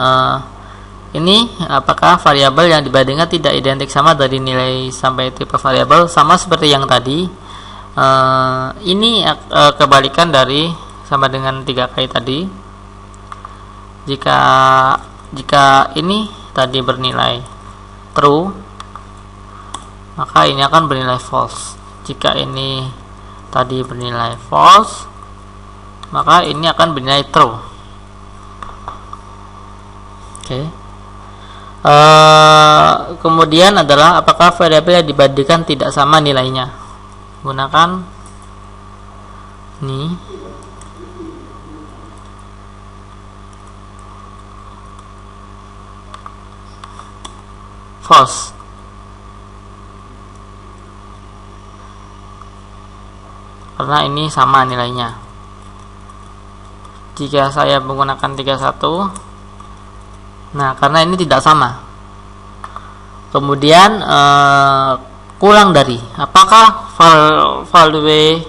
ini apakah variabel yang dibandingkan tidak identik sama dari nilai sampai tipe variabel, sama seperti yang tadi. Ini kebalikan dari sama dengan 3 kali tadi. Jika ini tadi bernilai true, maka ini akan bernilai false. Jika ini tadi bernilai false, maka ini akan bernilai true. Oke. Kemudian adalah apakah variabel yang dibandingkan tidak sama nilainya. Gunakan ini false. Karena ini sama nilainya. Jika saya menggunakan 31, nah karena ini tidak sama. Kemudian kurang dari, apakah value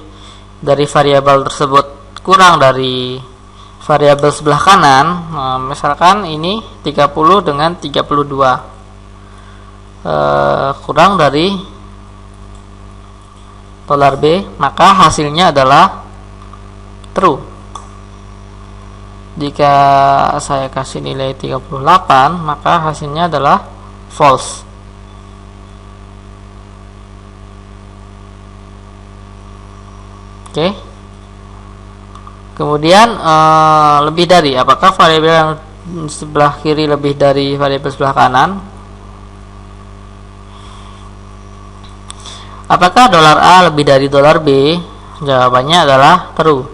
dari variabel tersebut kurang dari variabel sebelah kanan. Misalkan ini 30 dengan 32 kurang dari $B, maka hasilnya adalah true. Jika saya kasih nilai 38, maka hasilnya adalah false. Oke. Kemudian lebih dari, apakah variabel yang sebelah kiri lebih dari variabel sebelah kanan? Apakah $A lebih dari $B? Jawabannya adalah true.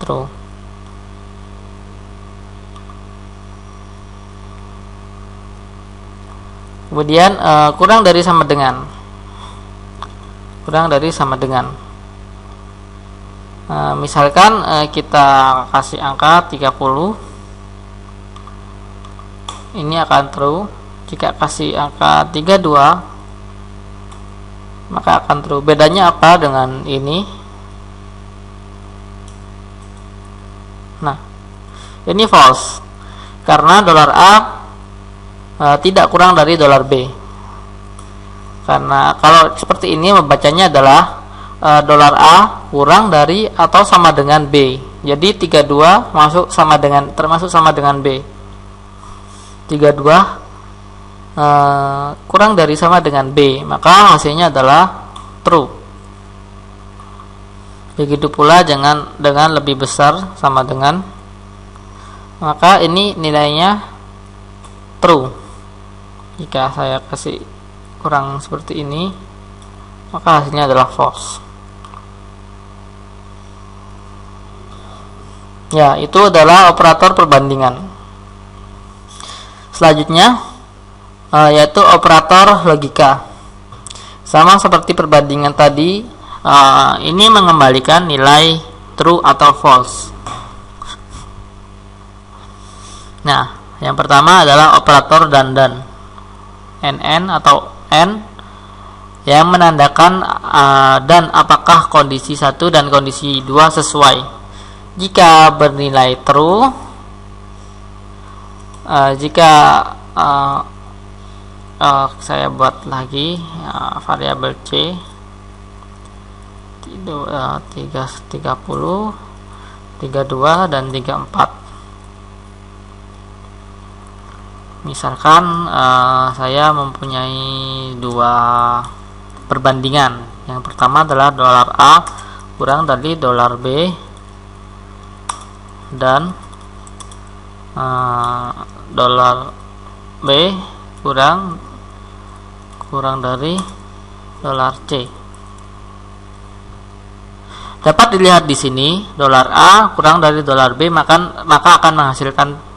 True. Kemudian kurang dari sama dengan. Kurang dari sama dengan. Misalkan kita kasih angka 30, ini akan true. Jika kasih angka 32, maka akan true. Bedanya apa dengan ini? Nah, ini false karena $A tidak kurang dari $B. Karena kalau seperti ini membacanya adalah $A kurang dari atau sama dengan B. Jadi 32 termasuk sama dengan B. 32 kurang dari sama dengan B, maka hasilnya adalah true. Begitu pula dengan lebih besar sama dengan, maka ini nilainya true. Jika saya kasih kurang seperti ini, maka hasilnya adalah false. Ya, itu adalah operator perbandingan. Selanjutnya yaitu operator logika. Sama seperti perbandingan tadi, ini mengembalikan nilai true atau false. Nah, yang pertama adalah operator dan NN atau N yang menandakan dan apakah kondisi 1 dan kondisi 2 sesuai. Jika bernilai true, saya buat lagi variabel C 30, 32 dan 34. Misalkan saya mempunyai dua perbandingan. Yang pertama adalah dolar A kurang dari dolar B dan dolar B kurang dari dolar C. Dapat dilihat di sini dolar A kurang dari dolar B maka akan menghasilkan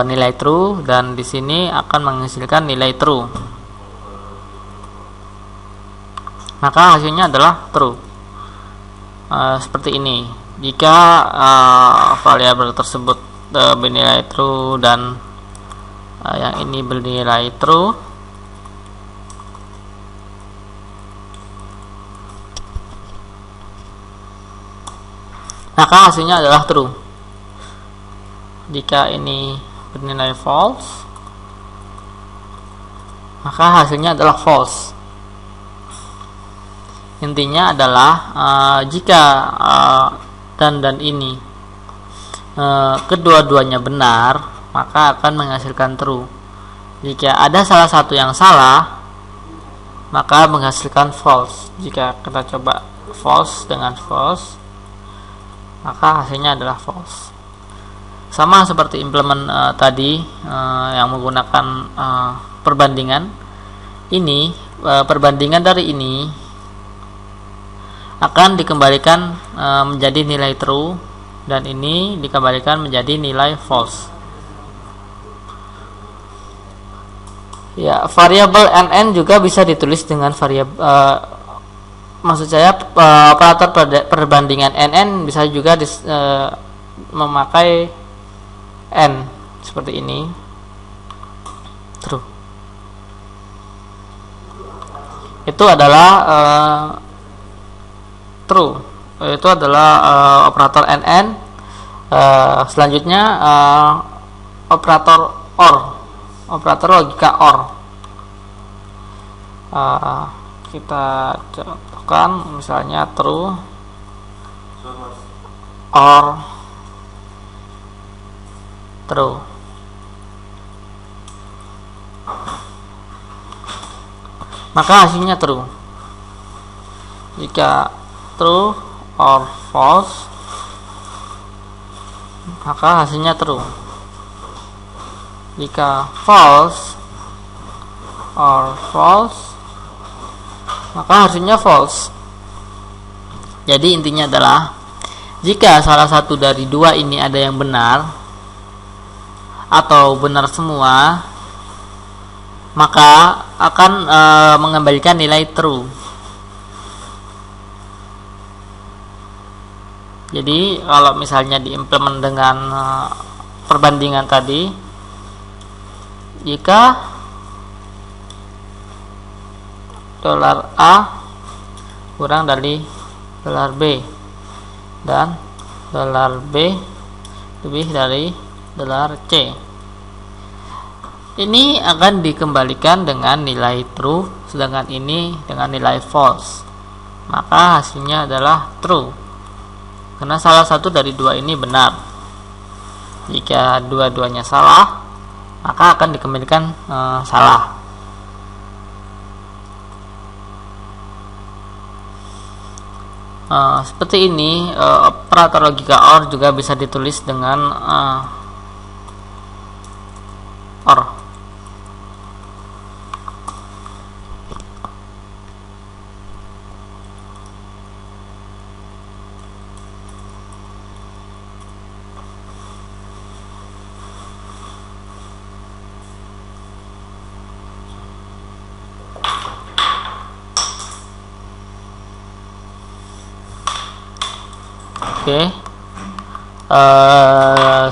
nilai true, dan di sini akan menghasilkan nilai true. Maka hasilnya adalah true. Seperti ini. Jika variabel tersebut bernilai true dan yang ini bernilai true, maka hasilnya adalah true. Jika ini bernilai false, maka hasilnya adalah false. Intinya adalah jika dan ini kedua-duanya benar, maka akan menghasilkan true. Jika ada salah satu yang salah, maka menghasilkan false. Jika kita coba false dengan false, maka hasilnya adalah false. Sama seperti implement tadi yang menggunakan perbandingan. Ini perbandingan dari ini akan dikembalikan menjadi nilai true, dan ini dikembalikan menjadi nilai false. Ya, variabel NN juga bisa ditulis dengan variabel maksud saya operator perbandingan NN bisa juga memakai N seperti ini, true. Itu adalah true. Itu adalah operator NN. Selanjutnya operator OR, operator logika OR. Kita contohkan misalnya true OR true. Maka hasilnya true. Jika true or false, maka hasilnya true. Jika false or false, maka hasilnya false. Jadi intinya adalah jika salah satu dari dua ini ada yang benar atau benar semua, maka akan mengembalikan nilai true. Jadi kalau misalnya diimplement dengan perbandingan tadi, jika dolar A kurang dari dolar B dan dolar B lebih dari dolar C, ini akan dikembalikan dengan nilai true, sedangkan ini dengan nilai false. Maka hasilnya adalah true, karena salah satu dari dua ini benar. Jika dua-duanya salah, maka akan dikembalikan salah. Seperti ini operator logika OR juga bisa ditulis dengan OR. Oke.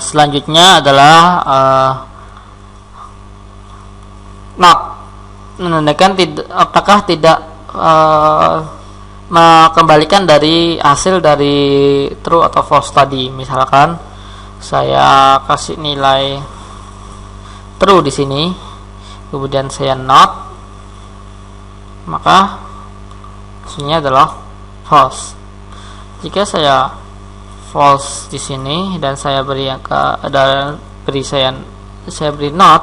Selanjutnya adalah not, menandakan apakah tidak mengembalikan dari hasil dari true atau false tadi. Misalkan saya kasih nilai true di sini, kemudian saya not, maka hasilnya adalah false. Jika saya false di sini dan saya beri saya beri not,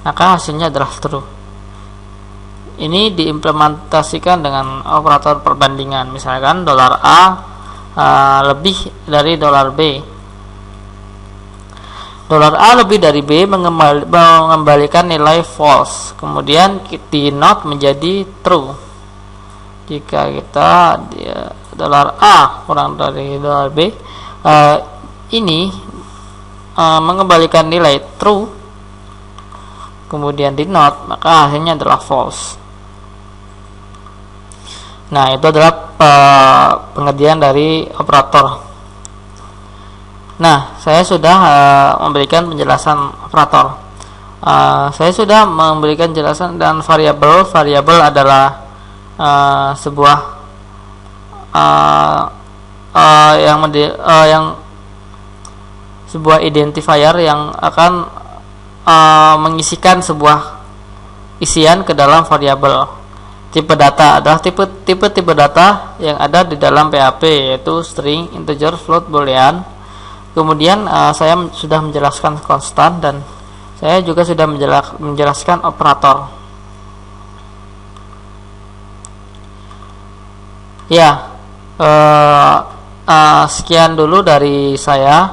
maka hasilnya adalah true. Ini diimplementasikan dengan operator perbandingan. Misalkan dolar A lebih dari dolar B. Dolar A lebih dari B mengembalikan nilai false, kemudian di not menjadi true. Jika kita dolar A kurang dari dolar B, ini mengembalikan nilai true, kemudian di not, maka hasilnya adalah false. Nah, itu adalah pengertian dari operator. Nah, saya sudah memberikan penjelasan operator. Saya sudah memberikan penjelasan dan variabel. Variabel adalah sebuah sebuah identifier yang akan mengisikan sebuah isian ke dalam variabel. Tipe data adalah tipe data yang ada di dalam PHP, yaitu string, integer, float, boolean. Kemudian saya sudah menjelaskan konstan dan saya juga sudah menjelaskan operator. Ya, sekian dulu dari saya.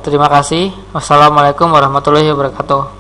Terima kasih. Wassalamualaikum warahmatullahi wabarakatuh.